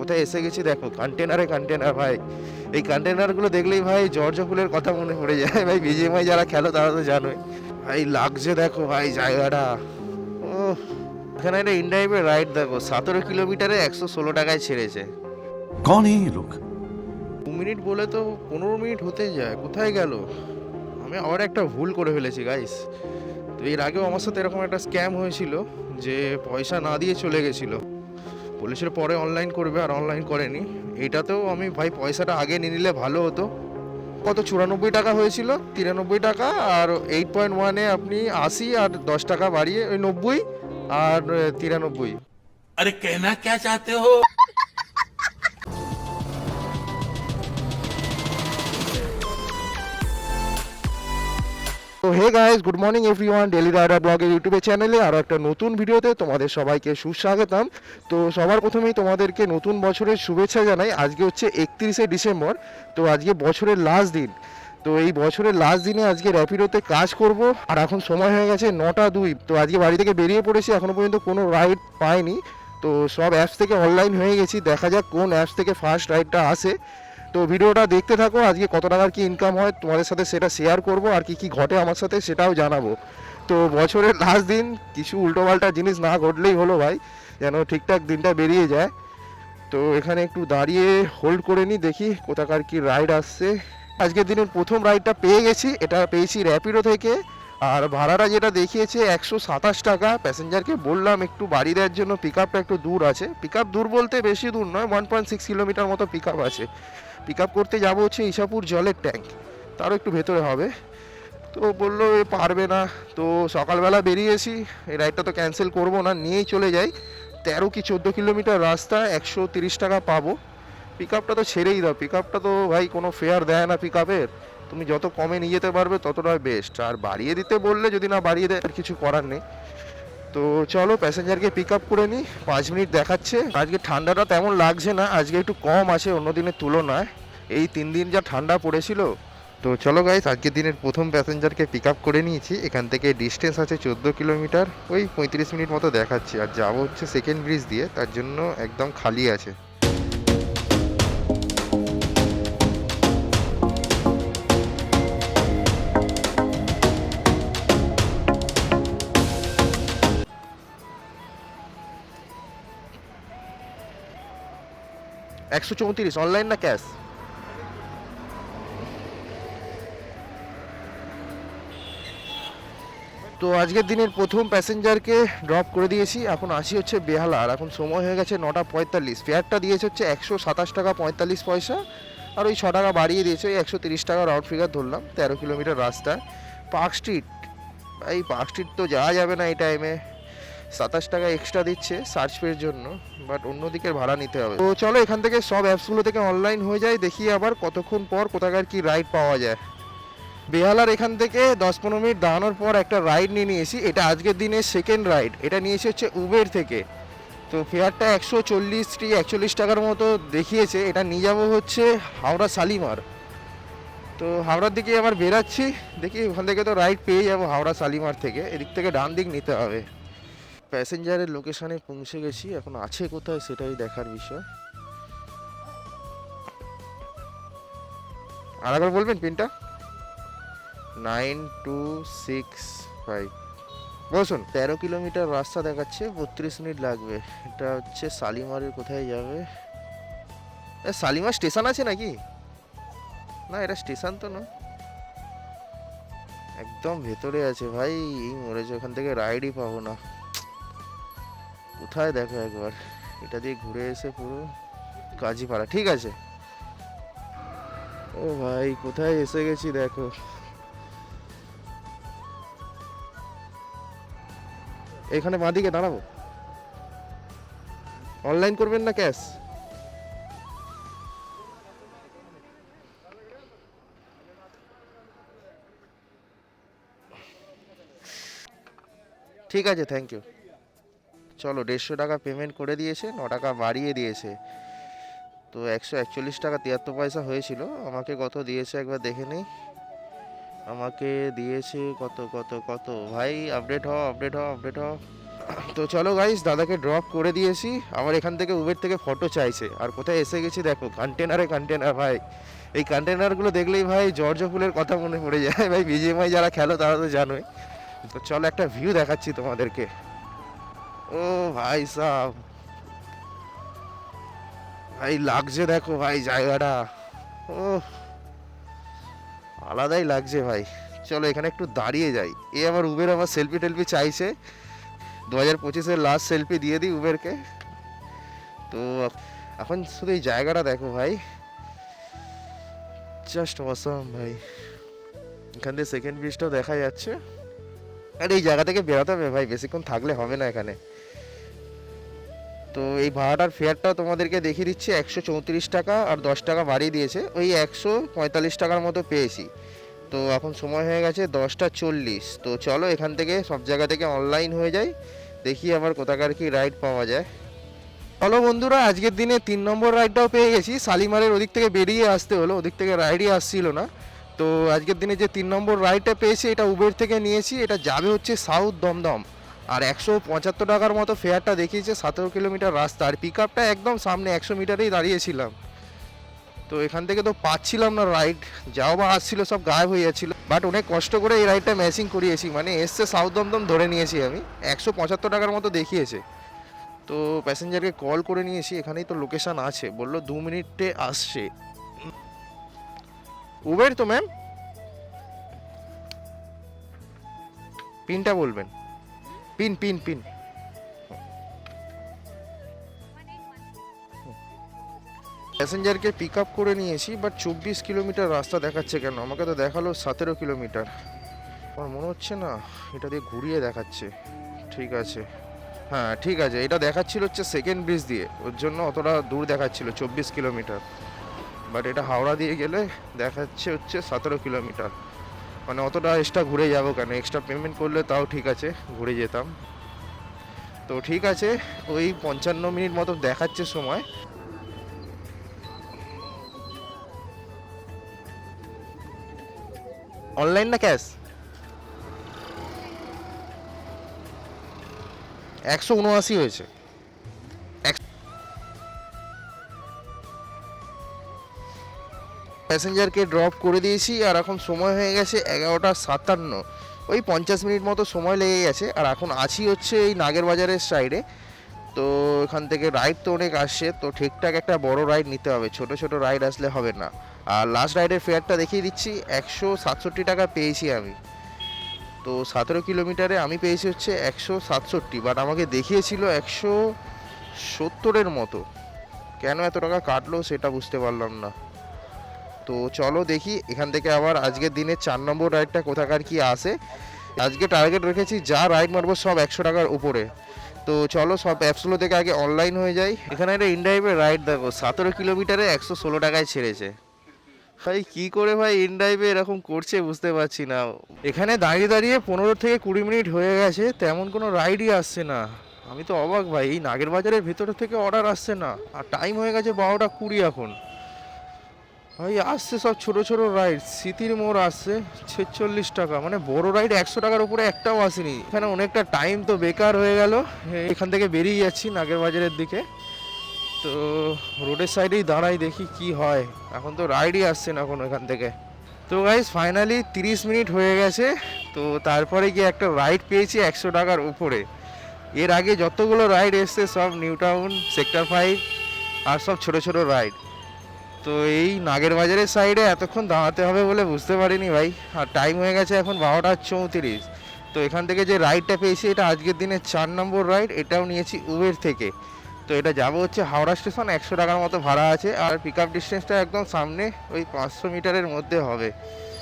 কোথায় এসে গেছি দেখো, কন্টেনারে কন্টেনার ভাই। এই কন্টেনারগুলো দেখলেই ভাই জর্জ ফুলের কথা মনে পড়ে যায় ভাই। বিজিএমআই যারা খেলো তারা তো জানোই ভাই। লাগছে দেখো ভাই জায়গাটা। ও, এখানে একটা ইনড্রাইভের রাইড দেখো, 17 কিলোমিটারে 116 টাকায় ছেড়েছে। कौन है ये लोग? 2 মিনিট বলে তো 15 মিনিট হতে যায়, কোথায় গেল? আমি আবার একটা ভুল করে ফেলেছি গাইস। তো এর আগেও আমার সাথে এরকম একটা স্ক্যাম হয়েছিল, যে পয়সা না দিয়ে চলে গেছিলো। বলেছিল পরে অনলাইন করবে, আর অনলাইন করেনি। এটাতেও আমি ভাই পয়সাটা আগে নিয়ে নিলে ভালো হতো। কত 94 টাকা হয়েছিল, 93 টাকা। আর 8.1-এ আপনি 80 আর 10 টাকা বাড়িয়ে ওই 90 আর 93। अरे कहना क्या चाहते हो? তো hey guys, good morning everyone. Daily rider ব্লগের ইউটিউবে চ্যানেলে আরও একটা নতুন ভিডিওতে তোমাদের সবাইকে সুস্বাগতম। তো সবার প্রথমেই তোমাদেরকে নতুন বছরের শুভেচ্ছা জানাই। আজকে হচ্ছে 31শে ডিসেম্বর। তো আজকে বছরের লাস্ট দিন। তো এই বছরের লাস্ট দিনে আজকে র্যাপিডোতে কাজ করব। আর এখন সময় হয়ে গেছে 9টা 2। তো আজকে বাড়ি থেকে বেরিয়ে পড়েছি, এখনও পর্যন্ত কোনো রাইড পাইনি। তো সব অ্যাপস থেকে অনলাইন হয়ে গেছি, দেখা যাক কোন অ্যাপস থেকে ফার্স্ট রাইডটা আসে। তো ভিডিওটা দেখতে থাকো, আজকে কত টাকার কি ইনকাম হয় তোমাদের সাথে সেটা শেয়ার করব, আর কি কি ঘটে আমার সাথে সেটাও জানাবো। তো বছরের লাস্ট দিন, কিছু উল্টোপাল্টা জিনিস না ঘটলেই হলো ভাই, যেন ঠিকঠাক দিনটা বেরিয়ে যায়। তো এখানে একটু দাঁড়িয়ে হোল্ড করে নিই, দেখি কোথাকার কি রাইড আসছে। আজকের দিনের প্রথম রাইডটা পেয়ে গেছি, এটা পেয়েছি র্যাপিডো থেকে। আর ভাড়াটা যেটা দেখিয়েছে 127 টাকা। প্যাসেঞ্জারকে বললাম একটু বাড়ি দেওয়ার জন্য, পিক আপটা একটু দূর আছে। পিক আপ দূর বলতে বেশি দূর নয়, 1.6 কিলোমিটার মতো পিক আপ আছে। পিক আপ করতে যাবো হচ্ছে ইসাপুর জলের ট্যাঙ্ক, তারও একটু ভেতরে হবে। তো বললো এ পারবে না। তো সকালবেলা বেরিয়েছি, এই রাইডটা তো ক্যান্সেল করবো না, নিয়েই চলে যাই। 13 কি 14 কিলোমিটার রাস্তা, 130 টাকা পাবো। পিক আপটা তো ছেড়েই দাও, পিক আপটা তো ভাই কোনো ফেয়ার দেয় না পিক আপের। তুমি যত কমে নিয়ে যেতে পারবে ততটাই বেস্ট। আর বাড়িয়ে দিতে বললে, যদি না বাড়িয়ে দেয় আর কিছু করার নেই। তো চলো প্যাসেঞ্জারকে পিক আপ করে নিই। 5 মিনিট দেখাচ্ছে। আজকে ঠান্ডাটা তেমন লাগছে না, আজকে একটু কম আছে অন্য দিনের তুলনায়। এই 3 দিন যা ঠান্ডা পড়েছিল। তো চলো গাইস, আজকের দিনের প্রথম প্যাসেঞ্জারকে পিক আপ করে নিয়েছি। এখান থেকে ডিস্টেন্স আছে 14 কিলোমিটার, ওই 35 মিনিট মতো দেখাচ্ছি। আর যাবো হচ্ছে সেকেন্ড ব্রিজ দিয়ে, তার জন্য একদম খালি আছে। একশো 34 অনলাইন না ক্যাশ? তো আজকের দিনের প্রথম প্যাসেঞ্জারকে ড্রপ করে দিয়েছি। এখন আসি হচ্ছে বেহালা। আর এখন সময় হয়ে গেছে 9টা 45। ফেয়ারটা দিয়েছে হচ্ছে 127 টাকা 45 পয়সা। আর ওই 6 টাকা বাড়িয়ে দিয়েছে, ওই 130 টাকা রাউন্ড ফিগার ধরলাম। 13 কিলোমিটার রাস্তা। পার্ক স্ট্রিট, এই পার্ক স্ট্রিট তো যাওয়া যাবে না এই টাইমে। 27 টাকা এক্সট্রা দিচ্ছে সার্চ পের জন্য, বাট অন্যদিকে ভাড়া নিতে হবে। তো চলো এখান থেকে সব অ্যাপসগুলো থেকে অনলাইন হয়ে যায়, দেখি আবার কতক্ষণ পর কোথাকার কি রাইড পাওয়া যায়। বেহালার এখান থেকে 10-15 মিনিট দাঁড়ানোর পর একটা রাইড নিয়ে নিয়েছি। এটা আজকের দিনের সেকেন্ড রাইড। এটা নিয়েছি হচ্ছে উবের থেকে। তো ফেয়ারটা 140-141 টাকার মতো দেখিয়েছে। এটা নিয়ে যাবো হচ্ছে হাওড়া শালিমার। তো হাওড়ার দিকে আবার বেরাচ্ছি, দেখি ওখান থেকে তো রাইড পেয়ে যাবো হাওড়া শালিমার থেকে। এদিক থেকে ডান দিক নিতে হবে। প্যাসেঞ্জারের লোকেশানে পৌঁছে গেছি, এখন আছে কোথায় সেটাই দেখার বিষয়। আর একবার বলবেন পিনটা? 9265। বসুন। 13 কিলোমিটার রাস্তা দেখাচ্ছে, 32 মিনিট লাগবে। এটা হচ্ছে শালিমারের কোথায় যাবে? শালিমার স্টেশন আছে নাকি? না, এটা স্টেশন তো না, একদম ভেতরে আছে ভাই। এই মরেছে, ওখান থেকে রাইডই পাবো না। কোথায় দেখো একবার, এটা দিয়ে ঘুরে এসে পুরো কাজীপাড়া। ঠিক আছে। ও ভাই, কোথায় এসে গেছি দেখো। এখানে বাঁদিকে দাঁড়াবো। অনলাইন করবেন না ক্যাশ? ঠিক আছে, থ্যাংক ইউ। চলো, 150 টাকা পেমেন্ট করে দিয়েছে, 9 টাকা বাড়িয়ে দিয়েছে। তো 141 টাকা 73 পয়সা হয়েছিল। আমাকে কত দিয়েছে একবার দেখে নেই। আমাকে দিয়েছে কত কত কত ভাই, আপডেট হও আপডেট হও আপডেট হও। তো চলো গাইস, দাদাকে ড্রপ করে দিয়েছি। আবার এখান থেকে উবের থেকে ফটো চাইছে। আর কোথায় এসে গেছি দেখো, কন্টেনার ভাই। এই কন্টেনারগুলো দেখলেই ভাই জর্জ ফুলের কথা মনে পড়ে যায় ভাই। বিজিএমআই যারা খেলো তারা তো জানোই। তো চলো একটা ভিউ দেখাচ্ছি তোমাদেরকে। ও ভাই সাহ, ভাই লাগছে দেখো ভাই জায়গাটা। ও আলাদাই লাগছে ভাই। চলো এখানে একটু দাঁড়িয়ে যাই। এ আবার উবের আবার সেলফি টেলফি চাইছে। 2025-এর লাস্ট সেলফি দিয়ে দিই উবেরকে। তো এখন শুধু এই জায়গাটা দেখো ভাই, জাস্ট অসাম ভাই। এখান থেকে সেকেন্ড ব্রিজটাও দেখা যাচ্ছে। আর এই জায়গা থেকে বেরোতে হবে ভাই, বেশিক্ষণ থাকলে হবে না এখানে। তো এই ভাড়াটার ফেয়ারটা তোমাদেরকে দেখিয়ে দিচ্ছি। 134 টাকা, আর 10 টাকা বাড়িয়ে দিয়েছে, ওই 145 টাকার মতো পেয়েছি। তো এখন সময় হয়ে গেছে 10:40। তো চলো এখান থেকে সব জায়গা থেকে অনলাইন হয়ে যায়, দেখি আবার কোথাকার কি রাইড পাওয়া যায়। চলো বন্ধুরা, আজকের দিনে 3 নম্বর রাইডটাও পেয়ে গেছি। শালিমারের ওদিক থেকে বেরিয়ে আসতে হলো, ওদিক থেকে রাইডই আসছিল না। তো আজকের দিনে যে 3 নম্বর রাইডটা পেয়েছি এটা উবের থেকে নিয়েছি। এটা যাবে হচ্ছে সাউথ দমদম। আর 175 টাকার মতো ফেয়ারটা দেখিয়েছে, 17 কিলোমিটার রাস্তা। আর পিক আপটা একদম সামনে 100 মিটারেই দাঁড়িয়েছিলাম। তো এখান থেকে তো পাচ্ছিলাম না রাইড, যাও বা আসছিল সব গায়েব হয়ে যাচ্ছিলো। বাট অনেক কষ্ট করে এই রাইডটা ম্যাচিং করিয়েছি, মানে এসছে সাউথ দমদম ধরে নিয়েছি আমি। 175 টাকার মতো দেখিয়েছে। তো প্যাসেঞ্জারকে কল করে নিয়েছি, এখানেই তো লোকেশান আছে, বললো 2 মিনিটে আসছে। উবের তো ম্যাম, পিনটা বলবেন। পিন পিন পিন প্যাসেঞ্জারকে পিক আপ করে নিয়েছি, বাট 24 কিলোমিটার রাস্তা দেখাচ্ছে কেন? আমাকে তো দেখালো 17 কিলোমিটার। আমার মনে হচ্ছে না, এটা দিয়ে ঘুরিয়ে দেখাচ্ছে। ঠিক আছে, হ্যাঁ ঠিক আছে, এটা দেখাচ্ছিল হচ্ছে সেকেন্ড ব্রিজ দিয়ে, ওর জন্য অতটা দূর দেখাচ্ছিল 24 কিলোমিটার। বাট এটা হাওড়া দিয়ে গেলে দেখাচ্ছে হচ্ছে 17 কিলোমিটার। মানে অতটা এক্সট্রা ঘুরে যাবো কেন? এক্সট্রা পেমেন্ট করলে তাও ঠিক আছে, ঘুরে যেতাম। তো ঠিক আছে, ওই 55 মিনিট মতো দেখাচ্ছে সময়। অনলাইন না ক্যাশ? 179 হয়েছে। প্যাসেঞ্জারকে ড্রপ করে দিয়েছি, আর এখন সময় হয়ে গেছে 11:57। ওই 50 মিনিট মতো সময় লেগে গেছে। আর এখন আছি হচ্ছে এই নাগের বাজারের সাইডে। তো এখান থেকে রাইড তো অনেক আসছে, তো ঠিকঠাক একটা বড় রাইড নিতে হবে, ছোট ছোট রাইড আসলে হবে না। আর লাস্ট রাইডের ফেয়ারটা দেখিয়ে দিচ্ছি, 167 টাকা পেয়েছি আমি। তো 17 কিলোমিটারে আমি পেয়েছি হচ্ছে 167, বাট আমাকে দেখিয়েছিল 170-এর মতো। কেন এত টাকা কাটলো সেটা বুঝতে পারলাম না। তো চলো দেখি এখান থেকে আবার আজকের দিনে 4 নম্বর রাইডটা কোথাকার কি আসে। আজকে টার্গেট রেখেছি যা রাইড মারবো সব 100 টাকার উপরে। তো চলো সব অ্যাপসগুলো থেকে আগে অনলাইন হয়ে যায়। এখানে একটা ইনড্রাইভের রাইড দেখো, 17 কিলোমিটারে 116 টাকায় ছেড়েছে। ভাই কি করে ভাই ইনড্রাইভে এরকম করছে বুঝতে পারছি না। এখানে দাঁড়িয়ে দাঁড়িয়ে 15 থেকে 20 মিনিট হয়ে গেছে, তেমন কোনো রাইডই আসছে না। আমি তো অবাক ভাই, এই নাগের বাজারের ভেতরে থেকে অর্ডার আসছে না। আর টাইম হয়ে গেছে 12:20 এখন। ভাই আসছে সব ছোট ছোট রাইড। স্মৃতির মোড় আসছে 46 টাকা, মানে বড় রাইড 100 টাকার উপরে একটাও আসেনি। এখানে অনেকটা টাইম তো বেকার হয়ে গেল। এখান থেকে বেরিয়ে যাচ্ছি নাগের বাজারের দিকে। তো রোডের সাইডেই দাঁড়াই, দেখি কি হয়। এখন তো রাইডই আসছে না এখন এখান থেকে। তো গাইস ফাইনালি 30 মিনিট হয়ে গেছে। তো তারপরে গিয়ে একটা রাইড পেয়েছি 100 টাকার উপরে। এর আগে যতগুলো রাইড এসছে সব নিউ টাউন, সেক্টর 5 আর সব ছোট ছোট রাইড। তো এই নাগের বাজারের সাইডে এতক্ষণ দাঁড়াতে হবে বলে বুঝতে পারিনি ভাই। আর টাইম হয়ে গেছে এখন 12:34। তো এখান থেকে যে রাইডটা পেয়েছি এটা আজকের দিনে 4 নম্বর রাইড, এটাও নিয়েছি উবের থেকে। তো এটা যাবো হচ্ছে হাওড়া স্টেশন, 100 টাকার মতো ভাড়া আছে। আর পিক আপ ডিস্টেন্সটা একদম সামনে, ওই 500 মিটারের মধ্যে হবে।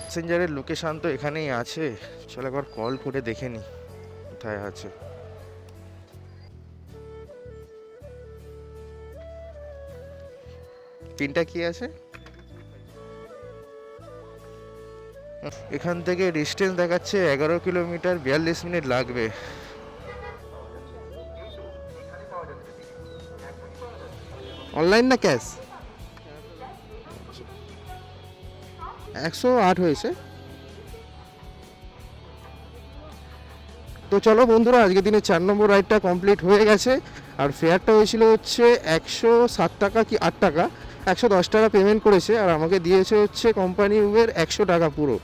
প্যাসেঞ্জারের লোকেশান তো এখানেই আছে, চলো একবার কল করে দেখে নিই কোথায় আছে। পিনটা কি আছে? এখান থেকে ডিস্টেন্স দেখাচ্ছে 11 কিলোমিটার, 42 মিনিট লাগবে। অনলাইন না ক্যাশ? 108 হয়েছে। তো চলো বন্ধুরা, আজকে দিনে 4 নম্বর রাইডটা কমপ্লিট হয়ে গেছে। আর ফেয়ারটা হয়েছিল হচ্ছে 107 টাকা কি 8 টাকা, 110 টাকা পেমেন্ট করেছে আর আমাকে দিয়েছে হচ্ছে কোম্পানি উবের 100 টাকা পুরো।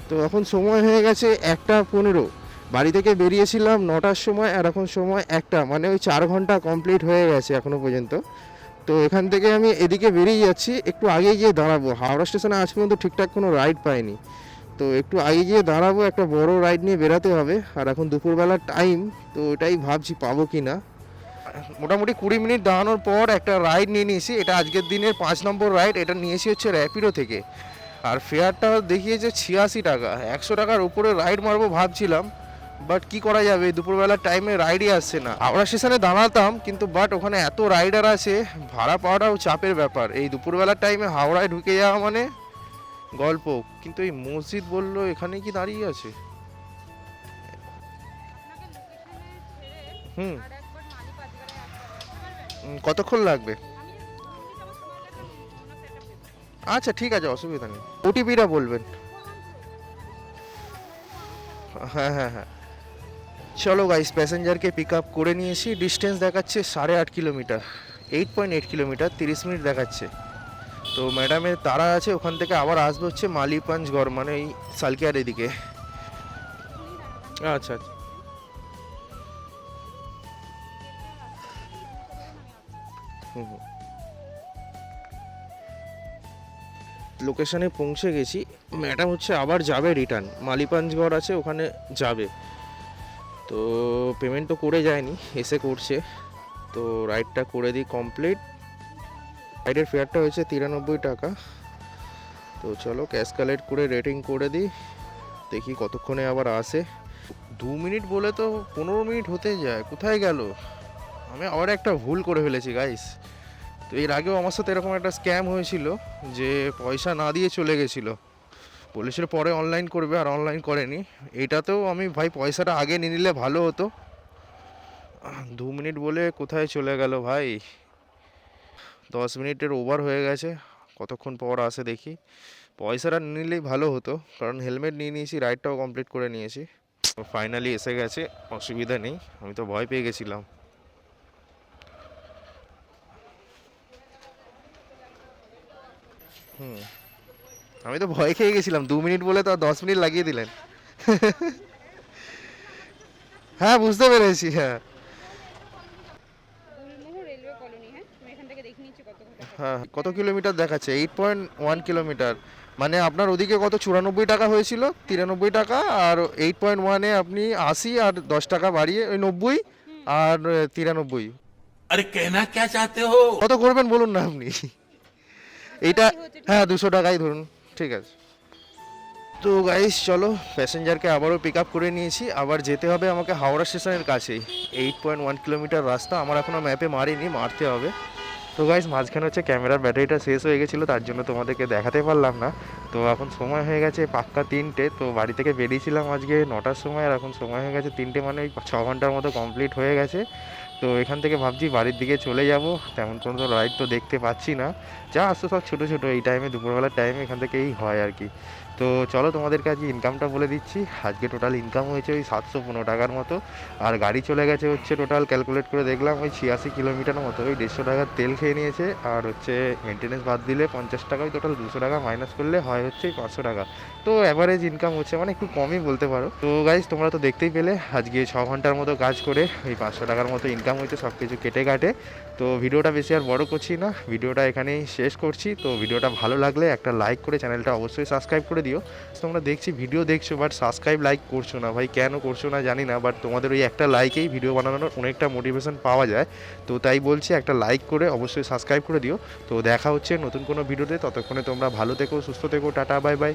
তো এখন সময় হয়ে গেছে 1:15, বাড়ি থেকে বেরিয়েছিলাম 9টার সময় আর এখন সময় 1টা, মানে ওই 4 ঘন্টা কমপ্লিট হয়ে গেছে এখনও পর্যন্ত। তো এখান থেকে আমি এদিকে বেরিয়ে যাচ্ছি, একটু আগে গিয়ে দাঁড়াবো। হাওড়া স্টেশনে আজ পর্যন্ত ঠিকঠাক কোনো রাইড পাইনি, তো একটু আগে গিয়ে দাঁড়াবো, একটা বড় রাইড নিয়ে বেরাতে হবে। আর এখন দুপুরবেলার টাইম, তো ওটাই ভাবছি পাবো কি না। মোটামুটি 20 মিনিট দাঁড়ানোর পর একটা রাইড নিয়ে নিয়েছি, এটা আজকের দিনের 5 নম্বর রাইড। এটা নিয়েছি হচ্ছে র্যাপিডো থেকে, আর ফেয়ারটা দেখিয়েছে 86 টাকা। 100 টাকার উপরে রাইড মারবো ভাবছিলাম, বাট কি করা যাবে, দুপুরবেলার টাইমে রাইডই আসছে না। হাওড়া স্টেশনে দাঁড়াতাম কিন্তু বাট ওখানে এত রাইডার আছে, ভাড়া পাওয়াটাও চাপের ব্যাপার। এই দুপুরবেলার টাইমে হাওড়ায় ঢুকে যাওয়া মানে গল্প। কিন্তু এই মসজিদ বললো এখানে কি দাঁড়িয়ে আছে। হুম। কতক্ষণ লাগবে? আচ্ছা ঠিক আছে, অসুবিধা নেই। ওটিপিটা বলবেন। হ্যাঁ হ্যাঁ হ্যাঁ। চলো গাইস, প্যাসেঞ্জারকে পিক আপ করে নিয়েছি। ডিস্টেন্স দেখাচ্ছে 8.5 কিলোমিটার, 8.8 কিলোমিটার, 30 মিনিট দেখাচ্ছে। তো ম্যাডামের তারা আছে, ওখান থেকে আবার আসবে হচ্ছে মালিপাঞ্জগড়, মানে এই সালকিয়ার এদিকে। আচ্ছা আচ্ছা। হুম হুম। লোকেশনে পৌঁছে গেছি। ম্যাডাম হচ্ছে আবার যাবে রিটার্ন, মালিপাঞ্জগড় আছে ওখানে যাবে। তো পেমেন্ট তো করে যায়নি, এসে করছে। তো রাইডটা করে দিই কমপ্লিট। রাইডের ফেয়ারটা হয়েছে 93 টাকা। তো চলো ক্যাশ কালেক্ট করে রেটিং করে দিই, দেখি কতক্ষণে আবার আসে। 2 মিনিট বলে তো 15 মিনিট হতে যায়, কোথায় গেল? আমি আবার একটা ভুল করে ফেলেছি গাইস। তো এর আগেও আমার সাথে এরকম একটা স্ক্যাম হয়েছিল, যে পয়সা না দিয়ে চলে গেছিলো, বলেছিল পরে অনলাইন করবে আর অনলাইন করেনি। এটাতেও আমি ভাই পয়সাটা আগে নিয়ে নিলে ভালো হতো। 2 মিনিট বলে কোথায় চলে গেল ভাই। 10 মিনিটের ওভার হয়ে গেছে, কতক্ষণ পর আসে দেখি। পয়সাটা নিলেই ভালো হতো, কারণ হেলমেট নিয়ে নিয়েছি, রাইডটাও কমপ্লিট করে নিয়েছি। ফাইনালি এসে গেছে, অসুবিধা নেই। আমি তো ভয় পেয়ে গেছিলাম। হুম, আমি তো ভয় খেয়ে গেছিলাম, 2 মিনিট বলে তো আর 10 মিনিট লাগিয়ে দিলেন। হ্যাঁ বুঝতে পেরেছি, হ্যাঁ গুলমোহর রেলওয়ে কলোনি। হ্যাঁ, তুমি এখান থেকে দেখে নিচ্ছি কত ঘন্টা। হ্যাঁ। কত কিলোমিটার দেখাচ্ছে? 8.1 কিলোমিটার। মানে আপনার ওদিকে কত 94 টাকা হয়েছিল, 93 টাকা, আর 8.1-এ আপনি 80 আর 10 টাকা বাড়িয়ে ওই 90 আর 93। अरे कहना क्या चाहते हो? কত করবেন বলুন না আপনি। এইটা হ্যাঁ 200 টাকাই ধরুন, ঠিক আছে। তো গাইস চলো, প্যাসেঞ্জারকে আবারও পিক আপ করে নিয়েছি। আবার যেতে হবে আমাকে হাওড়া স্টেশনের কাছেই। 8.1 কিলোমিটার রাস্তা, আমার এখনও ম্যাপে মারিনি, মারতে হবে। তো গাইস মাঝখানে হচ্ছে ক্যামেরার ব্যাটারিটা শেষ হয়ে গেছিলো, তার জন্য তোমাদেরকে দেখাতে পারলাম না। তো এখন সময় হয়ে গেছে পাক্কা 3টে। তো বাড়ি থেকে বেরিয়েছিলাম আজকে 9টার সময়, আর এখন সময় হয়ে গেছে 3টে, মানে ওই 6 ঘন্টার মতো কমপ্লিট হয়ে গেছে। তো এখান থেকে ভাবছি বাড়ির দিকে চলে যাব। তেমন কোনো রাইড তো দেখতে পাচ্ছি না, যা আসতো সব ছোটো ছোটো এই টাইমে, দুপুরবেলার টাইমে এখান থেকেই হয় আর কি। তো চলো তোমাদেরকে আজকে ইনকামটা বলে দিচ্ছি। আজকে টোটাল ইনকাম হয়েছে ওই 715 টাকার মতো। আর গাড়ি চলে গেছে হচ্ছে টোটাল ক্যালকুলেট করে দেখলাম ওই 86 কিলোমিটার মতো। ওই 150 টাকার তেল খেয়ে নিয়েছে, আর হচ্ছে মেনটেনেন্স বাদ দিলে 50 টাকা, ওই টোটাল 200 টাকা মাইনাস করলে হয় হচ্ছে 500 টাকা। তো অ্যাভারেজ ইনকাম হচ্ছে, মানে একটু কমই বলতে পারো। তো গাইজ তোমরা তো দেখতেই পেলে আজকে 6 ঘন্টার মতো কাজ করে ওই 500 টাকার মতো ইনকাম হয়েছে, সব কিছু কেটে কাটে। তো ভিডিওটা বেশি আর বড় করছি না, ভিডিওটা এখানেই শেষ করছি। তো ভিডিওটা ভালো লাগলে একটা লাইক করে চ্যানেলটা অবশ্যই সাবস্ক্রাইব করে দিও। তোমরা দেখছি ভিডিও দেখছো বাট সাবস্ক্রাইব লাইক করছো না ভাই, কেন করছো না জানি না, বাট তোমাদের ওই একটা লাইকেই ভিডিও বানানোর অনেকটা মোটিভেশন পাওয়া যায়। তো তাই বলছি একটা লাইক করে অবশ্যই সাবস্ক্রাইব করে দিও। তো দেখা হচ্ছে নতুন কোনো ভিডিওতে, ততক্ষণে তোমরা ভালো থেকো, সুস্থ থেকো, টাটা বাই বাই।